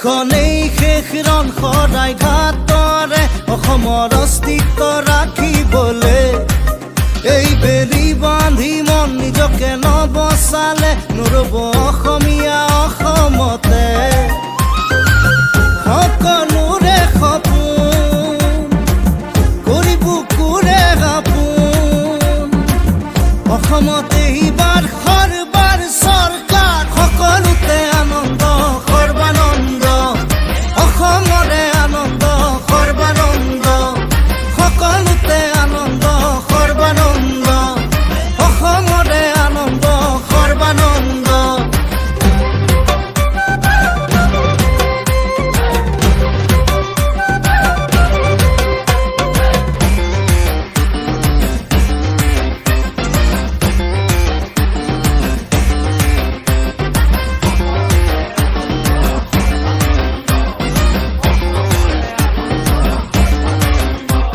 এইখনেই শেষ ৰণ সদায় ঘাটৰে অসমৰ অস্তিত্ব ৰাখিবলৈ এই বেলি বান্ধি মন নিজকে নবচালে নৰব অসমীয়া অসমতে সকলোৰে সপোন কৰি বুকুৰে সপোন অসমতে এইবাৰ সৰবাৰ চৰকাৰ সকলোতে আনন্দ সৰ্বানন্দ অসমৰে আনন্দ সৰ্বানন্দ সকলোতে আনন্দ সৰ্বানন্দ অসমৰে আনন্দ সৰ্বানন্দ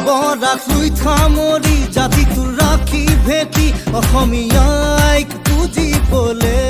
বৰাক থামৰি জাতিটো ৰাখি ভেটি অসমীয়াইক বুজিবলে